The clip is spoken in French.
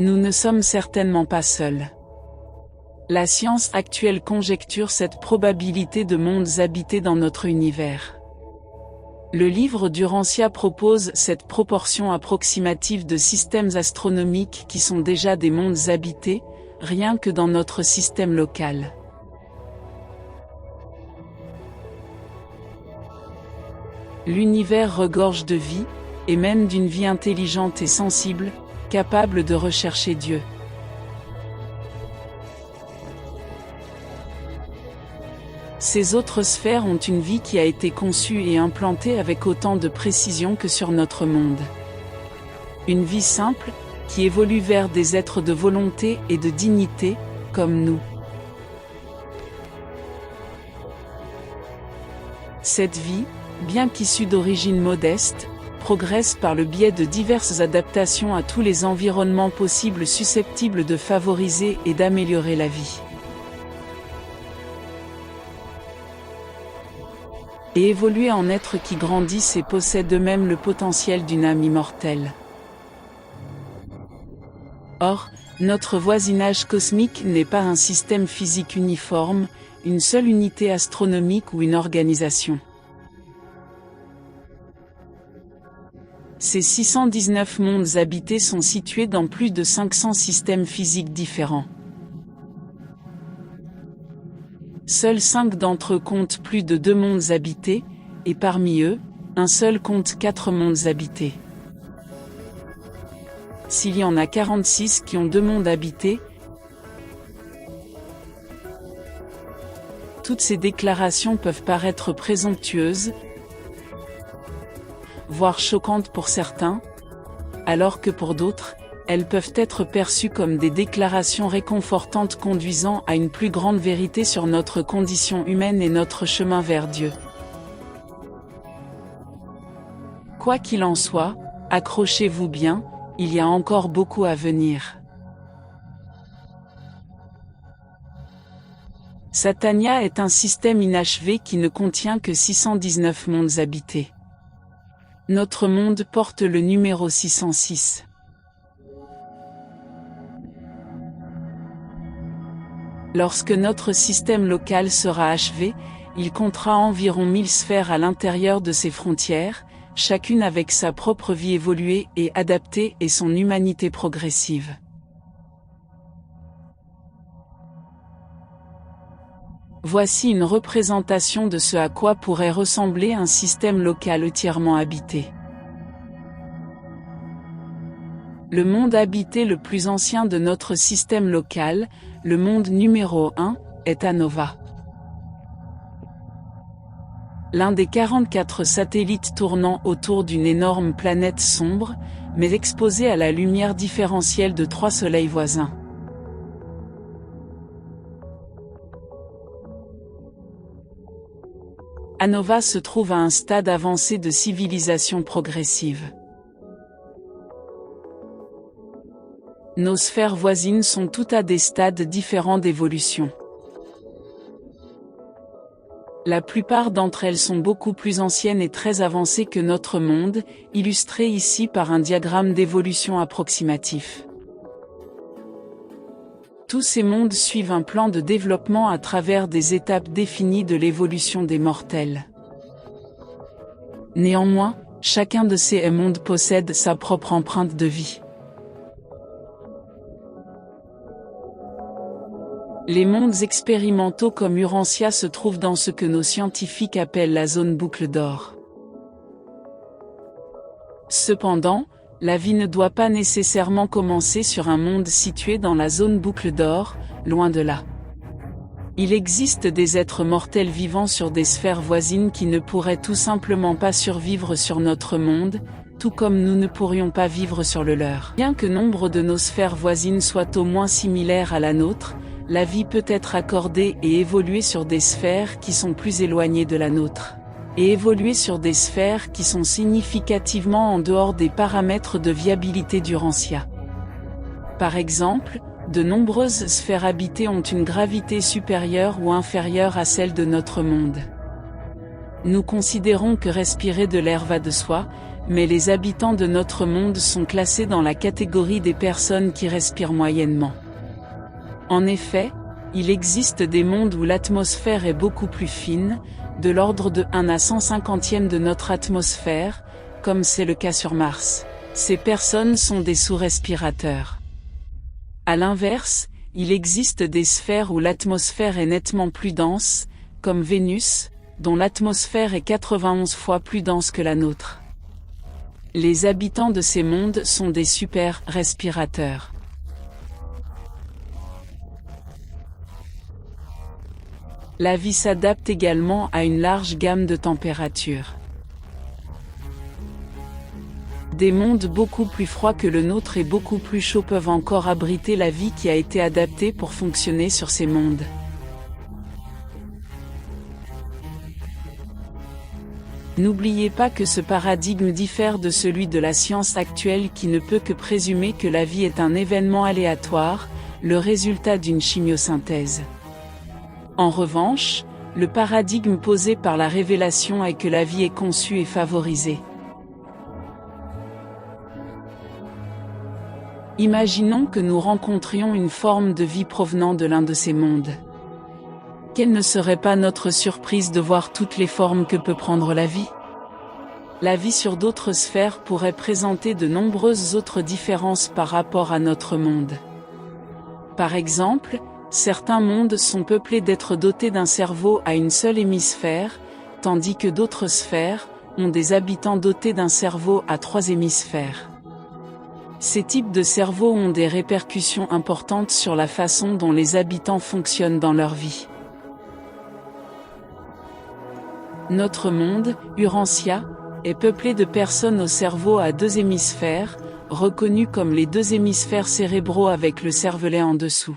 nous ne sommes certainement pas seuls. La science actuelle conjecture cette probabilité de mondes habités dans notre univers. Le livre d'Urantia propose cette proportion approximative de systèmes astronomiques qui sont déjà des mondes habités, rien que dans notre système local. L'univers regorge de vie, et même d'une vie intelligente et sensible, capable de rechercher Dieu. Ces autres sphères ont une vie qui a été conçue et implantée avec autant de précision que sur notre monde. Une vie simple, qui évolue vers des êtres de volonté et de dignité, comme nous. Cette vie, bien qu'issue d'origine modeste, progresse par le biais de diverses adaptations à tous les environnements possibles susceptibles de favoriser et d'améliorer la vie. Et évoluer en êtres qui grandissent et possèdent eux-mêmes le potentiel d'une âme immortelle. Or, notre voisinage cosmique n'est pas un système physique uniforme, une seule unité astronomique ou une organisation. Ces 619 mondes habités sont situés dans plus de 500 systèmes physiques différents. Seuls 5 d'entre eux comptent plus de 2 mondes habités, et parmi eux, un seul compte 4 mondes habités. S'il y en a 46 qui ont 2 mondes habités, toutes ces déclarations peuvent paraître présomptueuses, voire choquantes pour certains, alors que pour d'autres, elles peuvent être perçues comme des déclarations réconfortantes conduisant à une plus grande vérité sur notre condition humaine et notre chemin vers Dieu. Quoi qu'il en soit, accrochez-vous bien, il y a encore beaucoup à venir. Satania est un système inachevé qui ne contient que 619 mondes habités. Notre monde porte le numéro 606. Lorsque notre système local sera achevé, il comptera environ 1000 sphères à l'intérieur de ses frontières, chacune avec sa propre vie évoluée et adaptée et son humanité progressive. Voici une représentation de ce à quoi pourrait ressembler un système local entièrement habité. Le monde habité le plus ancien de notre système local, le monde numéro 1, est Anova. L'un des 44 satellites tournant autour d'une énorme planète sombre, mais exposé à la lumière différentielle de 3 soleils voisins. Anova se trouve à un stade avancé de civilisation progressive. Nos sphères voisines sont toutes à des stades différents d'évolution. La plupart d'entre elles sont beaucoup plus anciennes et très avancées que notre monde, illustré ici par un diagramme d'évolution approximatif. Tous ces mondes suivent un plan de développement à travers des étapes définies de l'évolution des mortels. Néanmoins, chacun de ces mondes possède sa propre empreinte de vie. Les mondes expérimentaux comme Urantia se trouvent dans ce que nos scientifiques appellent la zone boucle d'or. Cependant, la vie ne doit pas nécessairement commencer sur un monde situé dans la zone boucle d'or, loin de là. Il existe des êtres mortels vivant sur des sphères voisines qui ne pourraient tout simplement pas survivre sur notre monde, tout comme nous ne pourrions pas vivre sur le leur. Bien que nombre de nos sphères voisines soient au moins similaires à la nôtre, la vie peut être accordée et évoluer sur des sphères qui sont plus éloignées de la nôtre. Et évoluer sur des sphères qui sont significativement en dehors des paramètres de viabilité d'Urantia. Par exemple, de nombreuses sphères habitées ont une gravité supérieure ou inférieure à celle de notre monde. Nous considérons que respirer de l'air va de soi, mais les habitants de notre monde sont classés dans la catégorie des personnes qui respirent moyennement. En effet, il existe des mondes où l'atmosphère est beaucoup plus fine, de l'ordre de 1 à 150e de notre atmosphère, comme c'est le cas sur Mars. Ces personnes sont des sous-respirateurs. À l'inverse, il existe des sphères où l'atmosphère est nettement plus dense, comme Vénus, dont l'atmosphère est 91 fois plus dense que la nôtre. Les habitants de ces mondes sont des super-respirateurs. La vie s'adapte également à une large gamme de températures. Des mondes beaucoup plus froids que le nôtre et beaucoup plus chauds peuvent encore abriter la vie qui a été adaptée pour fonctionner sur ces mondes. N'oubliez pas que ce paradigme diffère de celui de la science actuelle qui ne peut que présumer que la vie est un événement aléatoire, le résultat d'une chimiosynthèse. En revanche, le paradigme posé par la révélation est que la vie est conçue et favorisée. Imaginons que nous rencontrions une forme de vie provenant de l'un de ces mondes. Quelle ne serait pas notre surprise de voir toutes les formes que peut prendre la vie? La vie sur d'autres sphères pourrait présenter de nombreuses autres différences par rapport à notre monde. Par exemple, certains mondes sont peuplés d'êtres dotés d'un cerveau à une seule hémisphère, tandis que d'autres sphères ont des habitants dotés d'un cerveau à 3 hémisphères. Ces types de cerveaux ont des répercussions importantes sur la façon dont les habitants fonctionnent dans leur vie. Notre monde, Urantia, est peuplé de personnes au cerveau à 2 hémisphères, reconnus comme les 2 hémisphères cérébraux avec le cervelet en dessous.